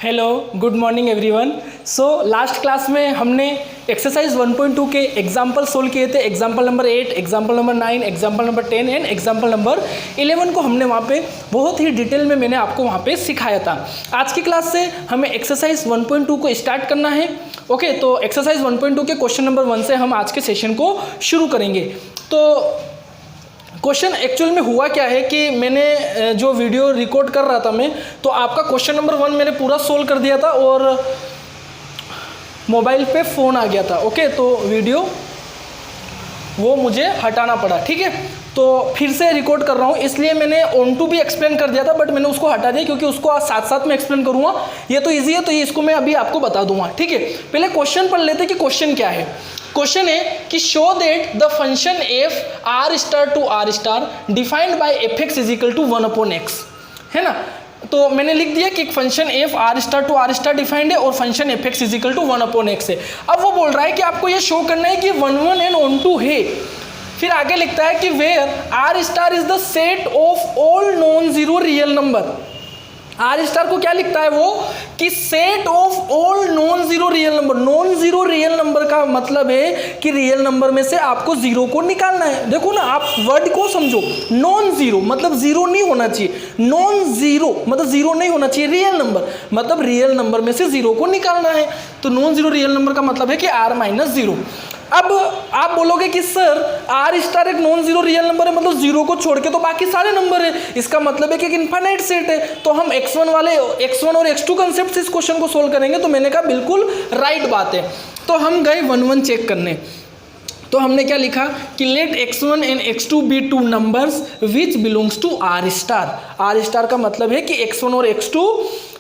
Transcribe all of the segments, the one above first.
Hello, good morning everyone. So last class में हमने exercise 1.2 के एग्जाम्पल सोल्व किए थे। Example number 8, example number 9, example number 10 and example number 11 को हमने वहाँ पे बहुत ही डिटेल में मैंने आपको वहाँ पे सिखाया था। आज की क्लास से हमें एक्सरसाइज 1.2 को स्टार्ट करना है। ओके, तो एक्सरसाइज 1.2 के क्वेश्चन नंबर 1 से हम आज के सेशन को शुरू करेंगे। तो क्वेश्चन एक्चुअल में हुआ क्या है कि मैंने जो वीडियो रिकॉर्ड कर रहा था मैं, तो आपका क्वेश्चन नंबर 1 मैंने पूरा सोल्व कर दिया था और मोबाइल पे फ़ोन आ गया था। ओके, तो वीडियो वो मुझे हटाना पड़ा। ठीक है, तो फिर से रिकॉर्ड कर रहा हूँ, इसलिए मैंने ऑन टू भी एक्सप्लेन कर दिया था, बट मैंने उसको हटा दिया क्योंकि उसको आज साथ साथ में एक्सप्लेन करूँगा। ये तो ईजी है, तो ये इसको मैं अभी आपको बता दूंगा। ठीक है, पहले क्वेश्चन पढ़ लेते कि क्वेश्चन क्या है। क्वेश्चन है कि show that the function F R star to R star defined by F x is equal to 1/x, है ना। तो मैंने लिख दिया कि function F R star to R star defined है और function F x is equal to 1/x है। अब वो बोल रहा है कि आपको ये शो करना है कि 1 एंड ऑन टू है। फिर आगे लिखता है कि where R star is the set of all non zero real number. R star को क्या लिखता है वो कि set of all non zero real number. Non zero real number का मतलब है कि रियल नंबर में से आपको जीरो को निकालना है। देखो ना, आप वर्ड को समझो। नॉन जीरो मतलब जीरो नहीं होना चाहिए, नॉन जीरो मतलब जीरो नहीं होना चाहिए। रियल नंबर मतलब रियल नंबर में से जीरो को निकालना है। तो नॉन जीरो रियल नंबर का मतलब है कि आर माइनस जीरो। अब आप बोलोगे कि सर आर स्टार एक नॉन जीरो रियल नंबर है, मतलब जीरो को छोड़ के तो बाकी सारे नंबर है, इसका मतलब है कि एक इनफाइनाइट सेट है। तो हम x1 और x2 कंसेप्ट से इस क्वेश्चन को सोल्व करेंगे। तो मैंने कहा बिल्कुल राइट बात है। तो हम गए 1 चेक करने। तो हमने क्या लिखा कि let x1 and x2 be two numbers which belongs to R star. R star का मतलब है कि x1 और x2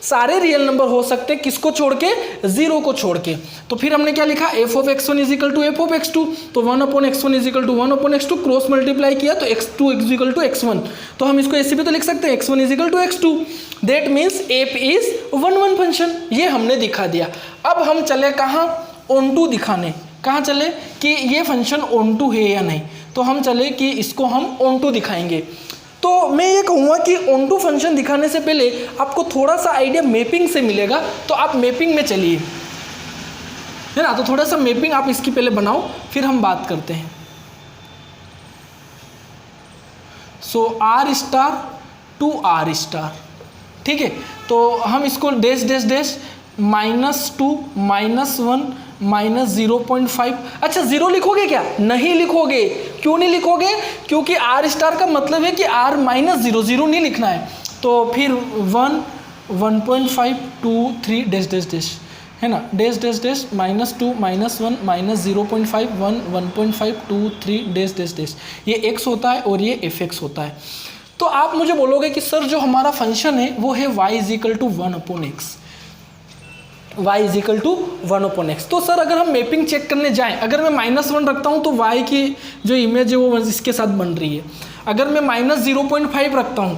सारे रियल नंबर हो सकते हैं, किसको छोड़ के? जीरो को छोड़ के। तो फिर हमने क्या लिखा, F of x1 is equal to F of x2। तो 1/x1 is equal to 1/x2, cross multiply किया तो x2 is equal to x1। तो हम इसको ऐसे भी तो लिख सकते हैं, x1 is equal to x2। That means F is 1 function. ये हमने दिखा दिया। अब हम चले कहाँ? ऑन टू दिखाने। कहाँ चले कि ये फंक्शन ऑन टू है या नहीं। तो हम चले कि इसको हम ऑन टू दिखाएंगे। तो मैं ये कहूँगा कि ऑन टू फंक्शन दिखाने से पहले आपको थोड़ा सा आइडिया मैपिंग से मिलेगा। तो आप मैपिंग में चलिए, है ना। तो थोड़ा सा मैपिंग आप इसकी पहले बनाओ, फिर हम बात करते हैं। So R star to R star, ठीक है। तो हम इसको डैश डैश डैश -2 -1 -0.5। अच्छा, जीरो लिखोगे क्या? नहीं लिखोगे। क्यों नहीं लिखोगे? क्योंकि आर स्टार का मतलब है कि आर माइनस जीरो, जीरो नहीं लिखना है। तो फिर 1 1.5 2 3 डैश डैश डैश, है ना, dash dash dash -2 -1 -0.5 1 1.5 2 3 dash dash dash. ये x होता है और ये fx होता है। तो आप मुझे बोलोगे कि सर जो हमारा फंक्शन है वो है y is equal to 1/x, y is equal to 1/x। तो सर अगर हम मैपिंग चेक करने जाएं, अगर मैं -1 रखता हूं तो y की जो इमेज है वो इसके साथ बन रही है। अगर मैं -0.5 रखता हूं,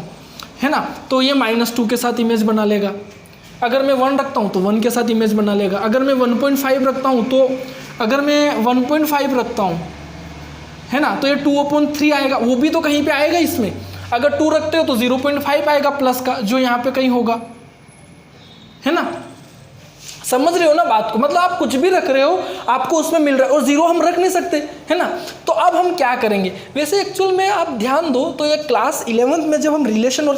है ना, तो ये -2 के साथ इमेज बना लेगा। अगर मैं 1 रखता हूं तो 1 के साथ इमेज बना लेगा। अगर मैं 1.5 रखता हूं तो अगर मैं 1.5 रखता हूं, है ना, तो ये 2/3 आएगा। वो भी तो कहीं पे आएगा इसमें। अगर 2 रखते हो तो 0.5 आएगा प्लस का, जो यहाँ पे कहीं होगा, है ना। समझ रहे हो ना बात को? मतलब आप कुछ भी रख रहे हो, आपको उसमें मिल रहा है, और जीरो हम रख नहीं सकते, है ना। तो अब हम क्या करेंगे? वैसे एक्चुअल में आप ध्यान दो तो ये क्लास 11th में जब हम रिलेशन और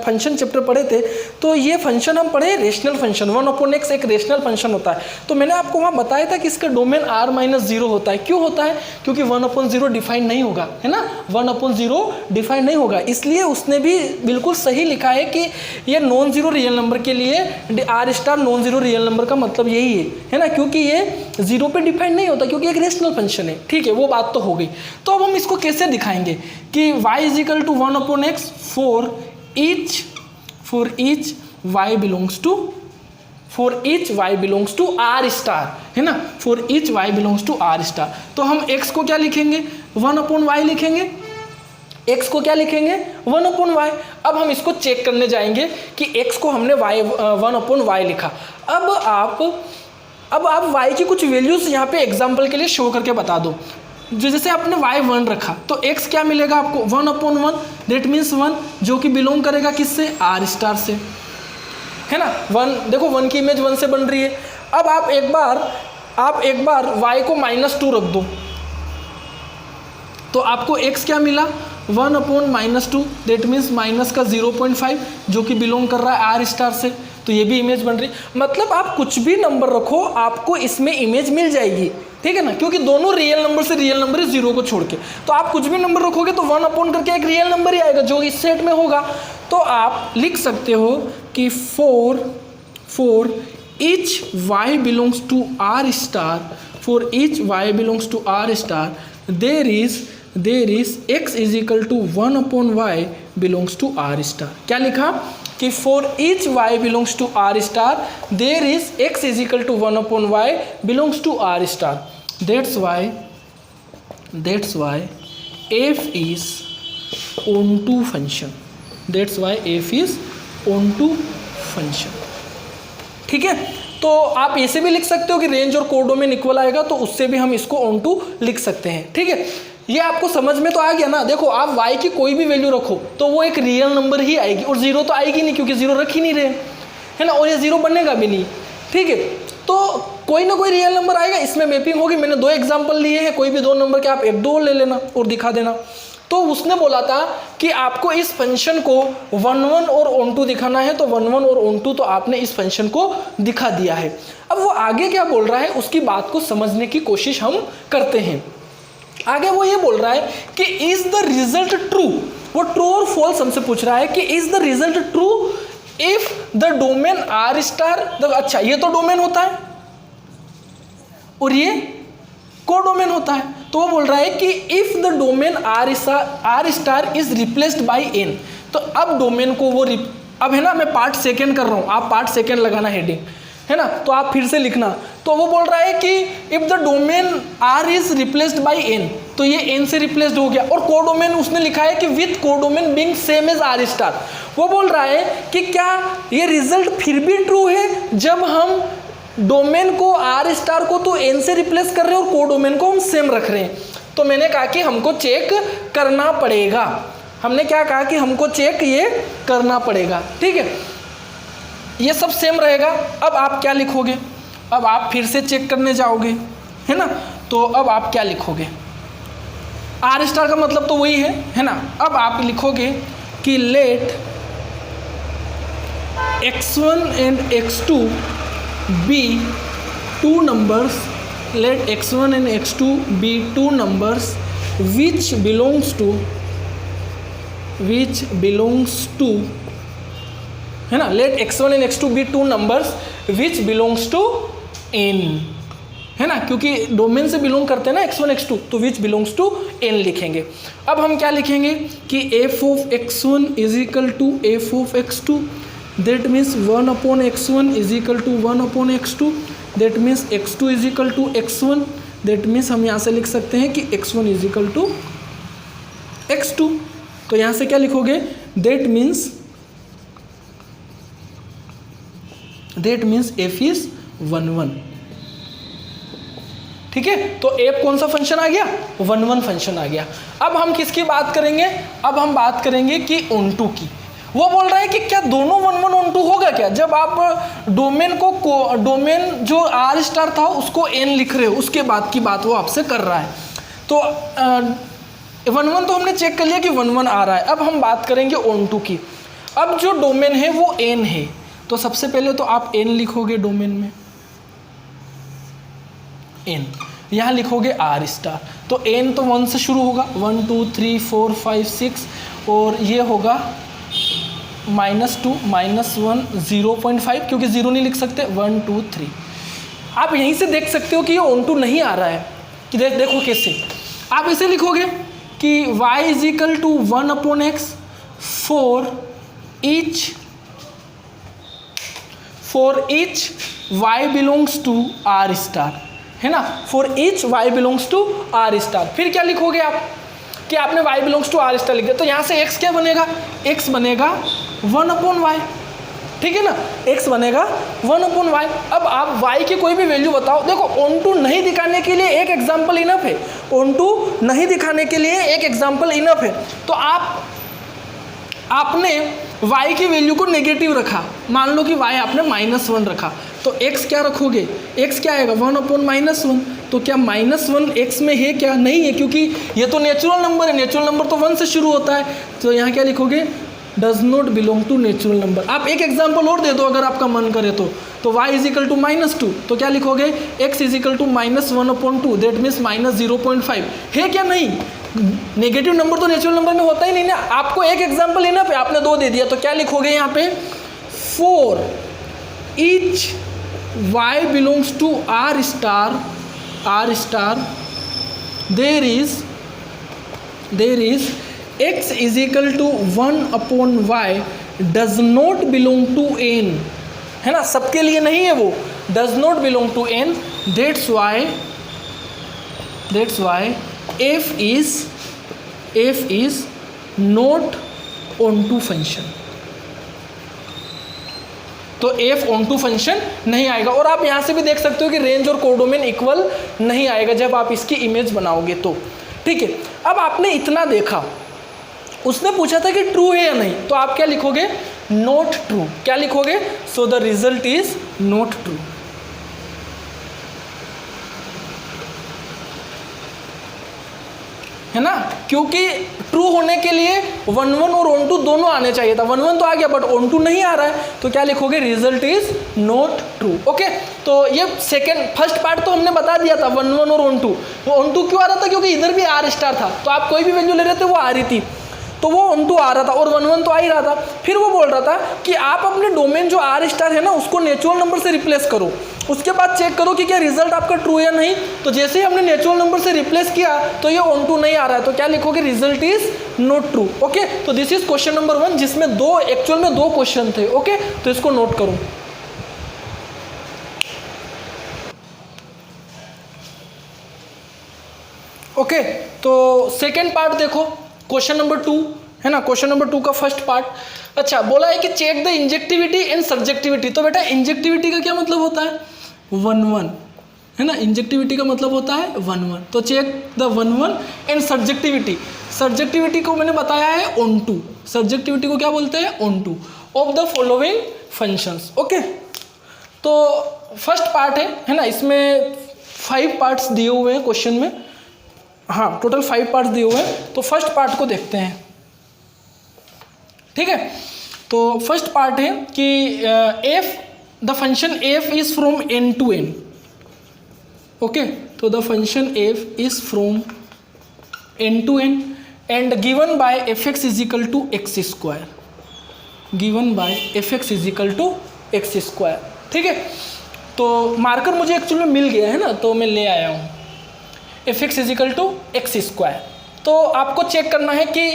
फंक्शन चैप्टर पढ़े थे, तो ये फंक्शन हम पढ़े रेशनल फंक्शन। 1/x एक रेशनल फंक्शन होता है। तो मैंने आपको वहाँ बताया था कि इसका डोमेन r-0 होता है। क्यों होता है? क्योंकि 1/0 डिफाइन नहीं होगा, है ना। 1/0 डिफाइन नहीं होगा, इसलिए उसने भी बिल्कुल सही लिखा है कि ये नॉन जीरो रियल नंबर के लिए R star non zero real number का मतलब यही है ना, क्योंकि ये जीरो पे डिफाइंड नहीं होता, क्योंकि एक रेशनल फंक्शन है। ठीक है, वो बात तो हो गई। तो अब हम इसको कैसे दिखाएंगे कि y is equal to 1/x for each y belongs to R star, है ना, for each y belongs to R star. तो हम x को क्या लिखेंगे? 1/y लिखेंगे। x को क्या लिखेंगे? 1/y। अब हम इसको चेक करने जाएंगे कि x को हमने 1/y लिखा। अब आप y की कुछ वैल्यूज यहाँ पे एग्जांपल के लिए शो करके बता दो। जो जैसे आपने y1 रखा तो x क्या मिलेगा आपको? 1/1, दैट मीन्स 1, जो कि बिलोंग करेगा किससे? आर स्टार से। है ना। 1 देखो 1 की इमेज 1 से बन रही है। अब आप एक बार y को -2 रख दो तो आपको x क्या मिला 1/-2, दैट मीन्स माइनस का 0.5 जो कि बिलोंग कर रहा है r से, तो ये भी इमेज बन रही। मतलब आप कुछ भी नंबर रखो आपको इसमें इमेज मिल जाएगी, ठीक है ना, क्योंकि दोनों रियल नंबर से रियल नंबर है 0 को छोड़ के। तो आप कुछ भी नंबर रखोगे तो 1 करके एक रियल नंबर ही आएगा जो इस सेट में होगा। तो आप लिख सकते हो कि for each y belongs to r star, for each y belongs to r star, there is x is equal to 1/y belongs to r star। क्या लिखा कि for each y belongs to r star there is x is equal to 1/y belongs to r star। That's why f is onto function। That's why f is onto function। ठीक है, तो आप ऐसे भी लिख सकते हो कि रेंज और कोडोमेन इक्वल आएगा, तो उससे भी हम इसको ऑन टू लिख सकते हैं। ठीक है, ये आपको समझ में तो आ गया ना। देखो आप y की कोई भी वैल्यू रखो तो वो एक रियल नंबर ही आएगी, और 0 तो आएगी नहीं क्योंकि 0 रख ही नहीं रहे, है ना, और ये 0 बनेगा भी नहीं। ठीक है, तो कोई ना कोई रियल नंबर आएगा, इसमें मैपिंग होगी। मैंने 2 एग्जाम्पल लिए हैं, कोई भी 2 नंबर के आप 1-2 ले लेना और दिखा देना। तो उसने बोला था कि आपको इस फंक्शन को 1-1 और ऑन-टू दिखाना है, तो 1-1 और ऑन-टू तो आपने इस फंक्शन को दिखा दिया है। अब वो आगे क्या बोल रहा है उसकी बात को समझने की कोशिश हम करते हैं। आगे वो ये बोल रहा है कि इज द रिजल्ट ट्रू, वो ट्रू और फॉल्स हमसे पूछ रहा है कि is the result true if the domain R star. अच्छा, ये तो डोमेन होता है और ये कोडोमेन होता है, तो वो बोल रहा है कि if the domain R star is replaced by N. तो अब डोमेन को वो अब है ना, मैं पार्ट सेकेंड कर रहा हूँ, आप पार्ट सेकेंड लगाना हेडिंग, है ना, तो आप फिर से लिखना। तो वो बोल रहा है कि if the domain R is replaced by N, तो ये एन से रिप्लेस्ड हो गया। और कोडोमेन उसने लिखा है कि with codomain being same as R star. वो बोल रहा है कि क्या ये रिजल्ट फिर भी ट्रू है जब हम डोमेन को आर स्टार को तो एन से रिप्लेस कर रहे हैं और कोडोमेन को हम सेम रख रहे हैं। तो मैंने कहा कि हमको चेक करना पड़ेगा। हमने क्या कहा कि हमको चेक ये करना पड़ेगा। ठीक है, ये सब सेम रहेगा। अब आप क्या लिखोगे, अब आप फिर से चेक करने जाओगे, है ना, तो अब आप क्या लिखोगे, आर स्टार का मतलब तो वही है ना। अब आप लिखोगे कि let x1 and x2 be 2 numbers, let x1 and x2 be 2 numbers which belongs to है ना, let x1 and x2 be 2 numbers which belongs to n, है ना, क्योंकि डोमेन से बिलोंग करते हैं ना x1 x2, तो which belongs to n लिखेंगे। अब हम क्या लिखेंगे कि f of x1 is equal to f of x2, that means 1/x1 is equal to 1/x2, that means x2 is equal to x1, that means हम यहाँ से लिख सकते हैं कि x1 is equal to x2। तो यहाँ से क्या लिखोगे, that means f is 1-1। ठीक है, तो f कौन सा फंक्शन आ गया, 1-1 फंक्शन आ गया। अब हम किसकी बात करेंगे, अब हम बात करेंगे कि ऑन-टू की। वो बोल रहा है कि क्या दोनों 1-1 ऑन-टू होगा क्या, जब आप डोमेन जो आर स्टार था उसको एन लिख रहे हो, उसके बाद की बात वो आपसे कर रहा है। तो 1-1 तो हमने चेक कर लिया कि 1-1 आ रहा है। अब हम बात करेंगे ऑन-टू की। अब जो डोमेन है वो एन है, तो सबसे पहले तो आप एन लिखोगे, डोमेन में एन, यहाँ लिखोगे आर स्टार। तो एन तो 1 से शुरू होगा, 1 2 3 4 5 6, और ये होगा -2 -1 0.5, क्योंकि 0 नहीं लिख सकते, 1 2 3। आप यहीं से देख सकते हो कि ये ऑन-टू नहीं आ रहा है, कि देखो कैसे। आप इसे लिखोगे कि y is equal to 1/x for each y belongs to R star, है ना, for each y belongs to R star. फिर क्या लिखोगे आप कि आपने y belongs to R star लिख दिया, तो यहाँ से x क्या बनेगा, x बनेगा 1/y। ठीक है ना, x बनेगा 1/y। अब आप y की कोई भी वैल्यू बताओ। देखो ऑन-टू नहीं दिखाने के लिए एक एग्जाम्पल इनफ है, ऑन-टू नहीं दिखाने के लिए एक एग्जाम्पल इनफ है। तो आपने y की वैल्यू को नेगेटिव रखा, मान लो कि y आपने -1 रखा, तो x क्या रखोगे, x क्या आएगा 1/-1, तो क्या -1 x में है क्या, नहीं है, क्योंकि ये तो नेचुरल नंबर है, नेचुरल नंबर तो 1 से शुरू होता है, तो यहाँ क्या लिखोगे, does not belong to natural number. आप एक एग्जाम्पल और दे दो अगर आपका मन करे तो y = -2, तो क्या लिखोगे, x = -1/2, दैट मीन्स -0.5, है क्या, नहीं, नेगेटिव नंबर तो नेचुरल नंबर में होता ही नहीं ना। आपको एक एग्जाम्पल लेना पे आपने 2 दे दिया, तो क्या लिखोगे यहाँ पे, for each y belongs to r star there is x = 1/y does not belong to n, है ना, सबके लिए नहीं है वो, does not belong to n, that's why f is not onto function, तो f onto फंक्शन नहीं आएगा। और आप यहाँ से भी देख सकते हो कि रेंज और कोडोमेन इक्वल नहीं आएगा जब आप इसकी इमेज बनाओगे तो, ठीक है। अब आपने इतना देखा, उसने पूछा था कि ट्रू है या नहीं, तो आप क्या लिखोगे, नॉट ट्रू, क्या लिखोगे, so the result is not true. है ना, क्योंकि ट्रू होने के लिए 1 और ऑन टू दोनों आने चाहिए था, 1 तो आ गया बट ऑन टू नहीं आ रहा है, तो क्या लिखोगे, result is not true. Okay, तो ये फर्स्ट पार्ट तो हमने बता दिया था, 1 और ऑन टू क्यों आ रहा था, क्योंकि इधर भी r स्टार था, तो आप कोई भी वैल्यू ले रहे थे वो आ रही थी, तो वो ऑन टू आ रहा था, और 1 तो आ ही रहा था। फिर वो बोल रहा था कि आप अपने डोमेन जो r स्टार है ना उसको नेचुरल नंबर से रिप्लेस करो, उसके बाद चेक करो कि क्या रिजल्ट आपका ट्रू है या नहीं। तो जैसे ही हमने नेचुरल नंबर से रिप्लेस किया तो ये ऑन टू नहीं आ रहा है, तो क्या लिखोगे, result is not true. Okay, तो दिस इज क्वेश्चन नंबर 1 जिसमें एक्चुअल में 2 क्वेश्चन थे। ओके, तो इसको नोट करो। ओके, तो सेकेंड पार्ट देखो, क्वेश्चन नंबर 2 है ना, क्वेश्चन नंबर 2 का फर्स्ट पार्ट। अच्छा, बोला है कि check the injectivity and subjectivity. तो बेटा इंजेक्टिविटी का क्या मतलब होता है, 1 है ना, इंजेक्टिविटी का मतलब होता है 1 तो चेक द 1 एंड सब्जेक्टिविटी को मैंने बताया है ऑन टू, सब्जेक्टिविटी को क्या बोलते हैं, on two of the following functions. Okay, तो फर्स्ट पार्ट है ना, इसमें 5 पार्ट्स दिए हुए हैं क्वेश्चन में, हाँ टोटल 5 पार्ट्स दिए हुए हैं। तो फर्स्ट पार्ट को देखते हैं, ठीक है। तो फर्स्ट पार्ट है कि f the function f is from n to n। Okay, तो the function f is from n to n and given by fx = x², given by fx = x², ठीक है। तो मार्कर मुझे एक्चुअली में मिल गया है ना, तो मैं ले आया हूँ fx = x²। तो आपको चेक करना है कि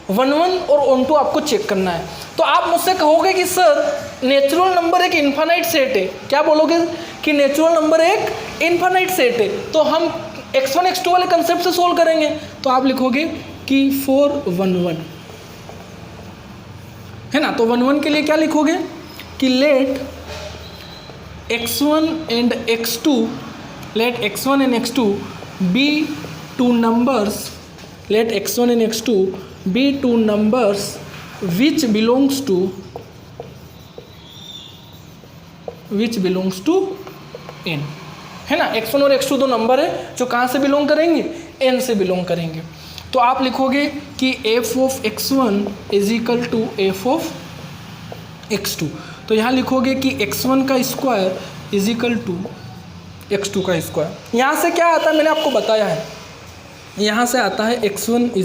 1 और ऑन टू आपको चेक करना है। तो आप मुझसे कहोगे कि सर नेचुरल नंबर एक इन्फानाइट सेट है, क्या बोलोगे कि नेचुरल नंबर एक इन्फानाइट सेट है, तो हम x1 x2 वाले कंसेप्ट से सोल्व करेंगे। तो आप लिखोगे कि 4 1 1 है ना, तो 1 1 के लिए क्या लिखोगे कि let x1 and x2 be 2 numbers, let x1 and x2 be 2 numbers which belongs to n, है ना। x1 और x2 दो नंबर है जो कहाँ से बिलोंग करेंगे, n से बिलोंग करेंगे। तो आप लिखोगे कि f of x1 = f of x2। तो यहाँ लिखोगे कि x1 का स्क्वायर = x2 का स्क्वायर। यहाँ से क्या आता है मैंने आपको बताया है, यहाँ से आता है x1 =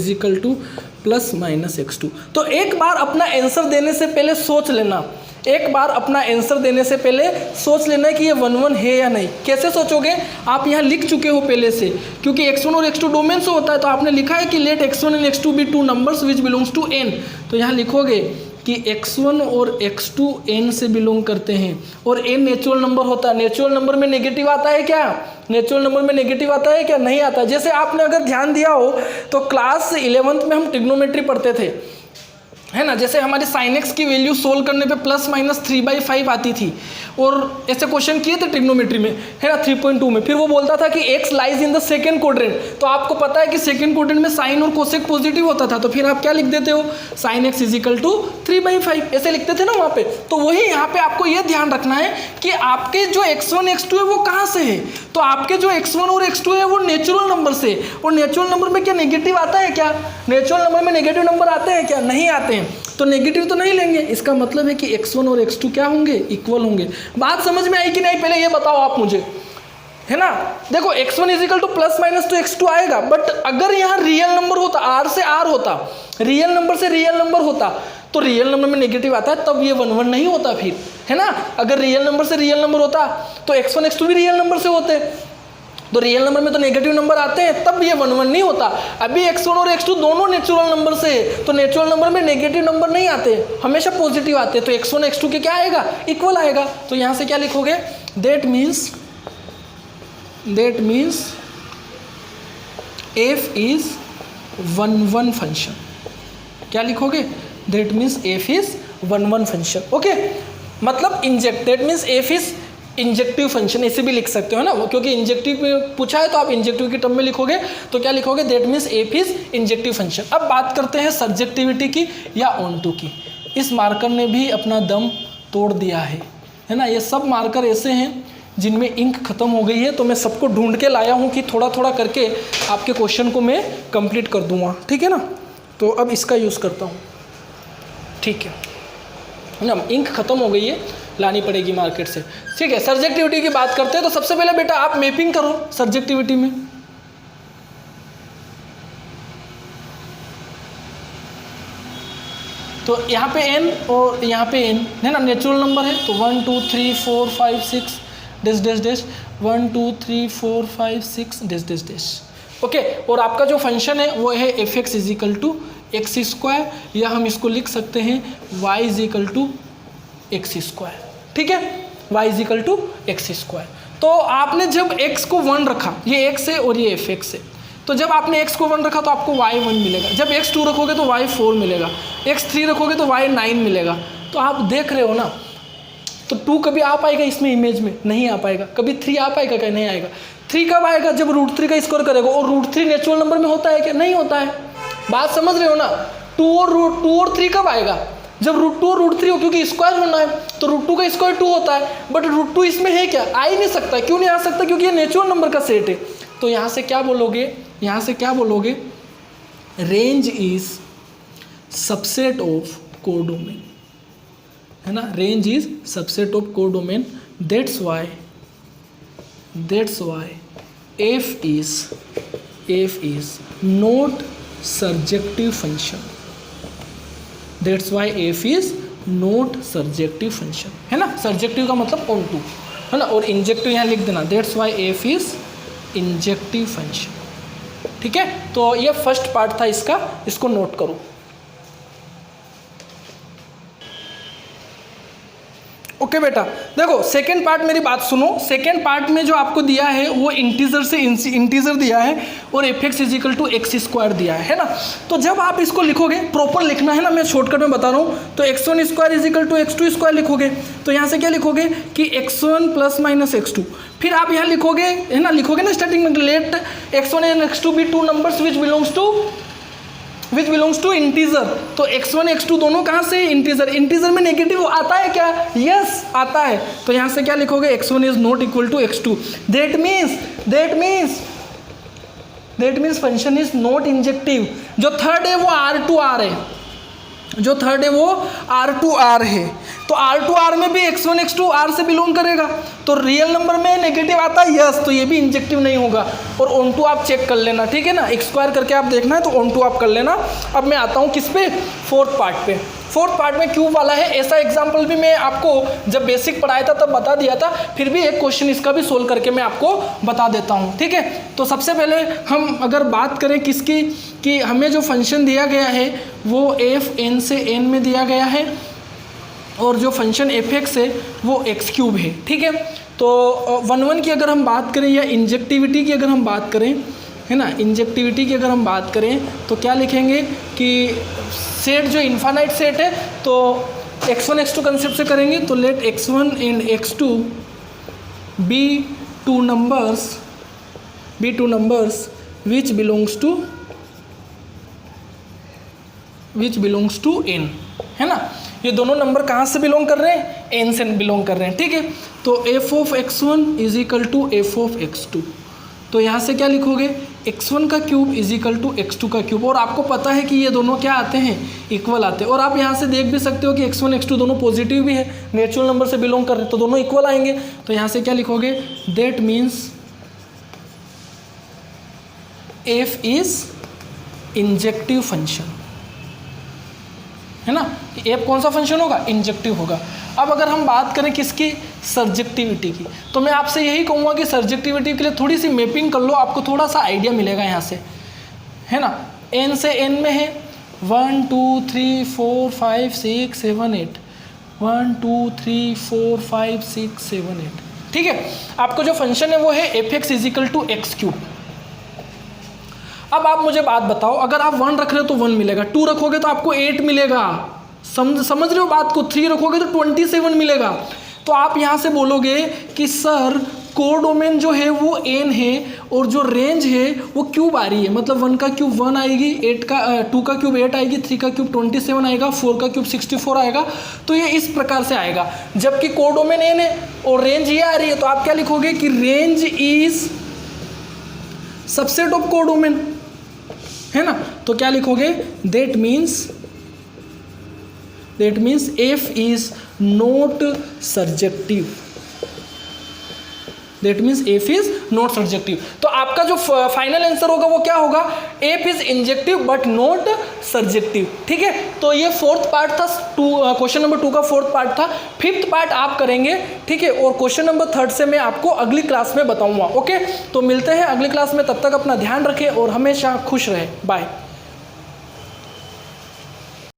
± x2। तो एक बार अपना आंसर देने से पहले सोच लेना, एक बार अपना आंसर देने से पहले सोच लेना कि ये 1 1 है या नहीं। कैसे सोचोगे, आप यहाँ लिख चुके हो पहले से, क्योंकि x1 और x2 डोमेन से होता है, तो आपने लिखा है कि let x1 and x2 be 2 numbers which belongs to n। तो यहाँ लिखोगे कि x1 और x2 n से बिलोंग करते हैं, और n नेचुरल नंबर होता है। नेचुरल नंबर में नेगेटिव आता है क्या, नेचुरल नंबर में नेगेटिव आता है क्या, नहीं आता। जैसे आपने अगर ध्यान दिया हो तो क्लास 11th में हम ट्रिग्नोमेट्री पढ़ते थे, है ना। जैसे हमारी sin x की वैल्यू सोल्व करने पे ±3/5 आती थी, और ऐसे क्वेश्चन किए थे ट्रिग्नोमेट्री में, है ना, 3.2 में। फिर वो बोलता था कि X lies in the second quadrant, तो आपको पता है कि सेकंड क्वाड्रेंट में साइन और कोसेक पॉजिटिव होता था, तो फिर आप क्या लिख देते हो, sine X is equal to 3/5 ऐसे लिखते थे ना वहाँ पे। तो वही यहाँ पे आपको ये ध्यान रखना है कि आपके जो x1 x2 है वो कहाँ से है, तो आपके जो x1 और x2 है वो नेचुरल नंबर से, और नेचुरल नंबर में क्या नेगेटिव आता है क्या, नेचुरल नंबर में नेगेटिव नंबर आते हैं क्या, नहीं आते हैं, तो नेगेटिव तो नहीं लेंगे। इसका मतलब है कि x1 और x2 क्या होंगे, इक्वल होंगे। बात समझ में आई कि नहीं, पहले ये बताओ आप मुझे, है ना। देखो x1 is equal two plus minus तो x2 आएगा, बट अगर यहाँ रियल नंबर होता, r से r होता, रियल नंबर से रियल नंबर होता, तो रियल नंबर में नेगेटिव आता है, तब ये 1 1 नहीं होता फिर, है ना। अगर रियल नंबर से रियल नंबर होता तो x1 x2 भी रियल नंबर से होते, तो रियल नंबर में तो नेगेटिव नंबर आते हैं, तब ये 1 1 नहीं होता। अभी x1 और x2 दोनों नेचुरल नंबर से, तो नेचुरल नंबर में नेगेटिव नंबर नहीं आते, हमेशा पॉजिटिव आते, तो x1 x2 के क्या आएगा, इक्वल आएगा। तो यहाँ से क्या लिखोगे, that means f is 1 1 function. क्या लिखोगे, that means f is 1 1 function. Okay, मतलब inject, that means f is injective function, ऐसे भी लिख सकते हो ना, क्योंकि इंजेक्टिव में पूछा है तो आप इंजेक्टिव की टर्म में लिखोगे, तो क्या लिखोगे, that means f is injective function. अब बात करते हैं सब्जेक्टिविटी की या ऑन टू की। इस मार्कर ने भी अपना दम तोड़ दिया है ना। ये सब मार्कर ऐसे हैं जिनमें इंक खत्म हो गई है, तो मैं सबको ढूंढ के लाया हूँ कि थोड़ा थोड़ा करके आपके क्वेश्चन को मैं कंप्लीट कर दूंगा, ठीक है ना। तो अब इसका यूज़ करता हूँ, ठीक है ना। इंक खत्म हो गई है, लानी पड़ेगी मार्केट से, ठीक है। सब्जेक्टिविटी की बात करते हैं, तो सबसे पहले बेटा आप मैपिंग करो सब्जेक्टिविटी में। तो यहाँ पे n और यहाँ पे n है ना, नेचुरल नंबर है, तो 1 2 3 4 5 6 dash dash dash 1 2 3 4 5 6 dash dash dash. Okay, और आपका जो फंक्शन है वो है f x is equal to x square, या हम इसको लिख सकते हैं y is equal to x square, ठीक है, y is equal to x square. तो आपने जब x को 1 रखा, ये x है और ये f है, तो जब आपने x को 1 रखा तो आपको y 1 मिलेगा, जब x 2 रखोगे तो y 4 मिलेगा, x 3 रखोगे तो y 9 मिलेगा। तो आप देख रहे हो ना, तो 2 कभी आ पाएगा इसमें इमेज में, नहीं आ पाएगा। कभी 3 आ पाएगा क्या, नहीं आएगा। 3 कब आएगा, जब √3 का स्क्वायर करेगा, और √3 नेचुरल नंबर में होता है क्या, नहीं होता है। बात समझ रहे हो ना। 2 और 3 कब आएगा, जब √2 और √3 हो, क्योंकि स्क्वायर होना है, तो √2 का स्क्वायर 2 होता है, बट √2 इसमें है क्या, आ ही नहीं सकता। क्यों नहीं आ सकता, क्योंकि ये नेचुरल नंबर का सेट है। तो यहाँ से क्या बोलोगे, यहाँ से क्या बोलोगे, range is subset of codomain, है ना, range is subset of codomain, that's why F is not surjective function, that's why F is not surjective function, है ना। सर्जेक्टिव का मतलब ऑन टू, है ना, और इंजेक्टिव यहाँ लिख देना, that's why F is injective function, ठीक है। तो ये फर्स्ट पार्ट था इसका, इसको नोट करो। ओके बेटा, देखो सेकेंड पार्ट मेरी बात सुनो। सेकेंड पार्ट में जो आपको दिया है वो इंटीजर से इंटीजर दिया है और f x is equal to x square दिया है ना। तो जब आप इसको लिखोगे, प्रॉपर लिखना है ना, मैं शॉर्टकट में बता रहा हूँ, तो x1 square is equal to x2 square लिखोगे। तो यहाँ से क्या लिखोगे कि x1 प्लस माइनस x2, फिर आप यहाँ लिखोगे, है ना, लिखोगे ना स्टार्टिंग में, let x1 and x2 be 2 numbers which belongs to integer. तो x1 x2 दोनों कहाँ से, इंटीजर। इंटीजर में नेगेटिव आता है क्या, यस आता है। तो यहाँ से क्या लिखोगे, x1 is not equal to x2, that means function is not injective. जो थर्ड है वो R2R है, जो थर्ड है वो R2R है। तो R2R में भी x1 x2 R से बिलोंग करेगा, तो रियल नंबर में नेगेटिव आता है, यस, तो ये भी इंजेक्टिव नहीं होगा। और ऑन टू आप चेक कर लेना, ठीक है ना, एक स्क्वायर करके आप देखना है, तो ऑन टू आप कर लेना। अब मैं आता हूँ किस पे, फोर्थ पार्ट पे। फोर्थ पार्ट में क्यूब वाला है। ऐसा एग्जाम्पल भी मैं आपको जब बेसिक पढ़ाया था तब बता दिया था, फिर भी एक क्वेश्चन इसका भी सोल्व करके मैं आपको बता देता हूँ, ठीक है। तो सबसे पहले हम अगर बात करें किसकी, कि हमें जो फंक्शन दिया गया है वो एफ एन से एन में दिया गया है, और जो फंक्शन एफ एक्स है वो एक्स क्यूब है, ठीक है। तो 1 1 की अगर हम बात करें, या इंजेक्टिविटी की अगर हम बात करें, है ना, इंजेक्टिविटी की अगर हम बात करें, तो क्या लिखेंगे कि सेट जो इन्फानाइट सेट है, तो x1 x2 कंसेप्ट से करेंगे तो let x1 and x2 be two numbers which belongs to n, है ना। ये दोनों नंबर कहाँ से बिलोंग कर रहे हैं, n से बिलोंग कर रहे हैं, ठीक है। तो f of x1 is equal to f of x2, तो यहाँ से क्या लिखोगे, x1 का cube is equal to x2 का क्यूब। और आपको पता है कि ये दोनों क्या आते हैं, इक्वल आते हैं। और आप यहाँ से देख भी सकते हो कि x1 x2 दोनों पॉजिटिव भी है, नेचुरल नंबर से बिलोंग कर रहे हैं, तो दोनों इक्वल आएंगे। तो यहाँ से क्या लिखोगे, that means f is injective function, है ना। f कौन सा फंक्शन होगा, इंजेक्टिव होगा। अब अगर हम बात करें किसकी, सर्जेक्टिविटी की, तो मैं आपसे यही कहूँगा कि सर्जेक्टिविटी के लिए थोड़ी सी मैपिंग कर लो, आपको थोड़ा सा आइडिया मिलेगा यहाँ से, है ना। n से n में है 1 2 3 4 5 6 7 8, 1 2 3 4 5 6 7 8, ठीक है। आपको जो फंक्शन है वो है f(x) is equal to x cube. अब आप मुझे बात बताओ, अगर आप 1 रख रहे हो तो 1 मिलेगा, 2 रखोगे तो आपको 8 मिलेगा, समझ रहे हो बात को, 3 रखोगे तो 27 मिलेगा। तो आप यहाँ से बोलोगे कि सर कोडोमेन जो है वो n है और जो रेंज है वो क्यूब आ रही है, मतलब 1 का क्यूब 1 आएगी, 2 का क्यूब 8 आएगी, 3 का क्यूब 27 आएगा, 4 का क्यूब 64 आएगा। तो ये इस प्रकार से आएगा, जबकि कोडोमेन n है और रेंज ये आ रही है, तो आप क्या लिखोगे कि range is subset of codomain, है ना। तो क्या लिखोगे, that means f is not surjective, that means f is not surjective. तो आपका जो फाइनल आंसर होगा वो क्या होगा, f is injective but not surjective, ठीक है। तो ये फोर्थ पार्ट था, क्वेश्चन नंबर 2 का फोर्थ पार्ट था। फिफ्थ पार्ट आप करेंगे, ठीक है, और क्वेश्चन नंबर 3 से मैं आपको अगली क्लास में बताऊंगा। ओके, तो मिलते हैं अगली क्लास में, तब तक अपना ध्यान रखें और हमेशा खुश रहें। बाय।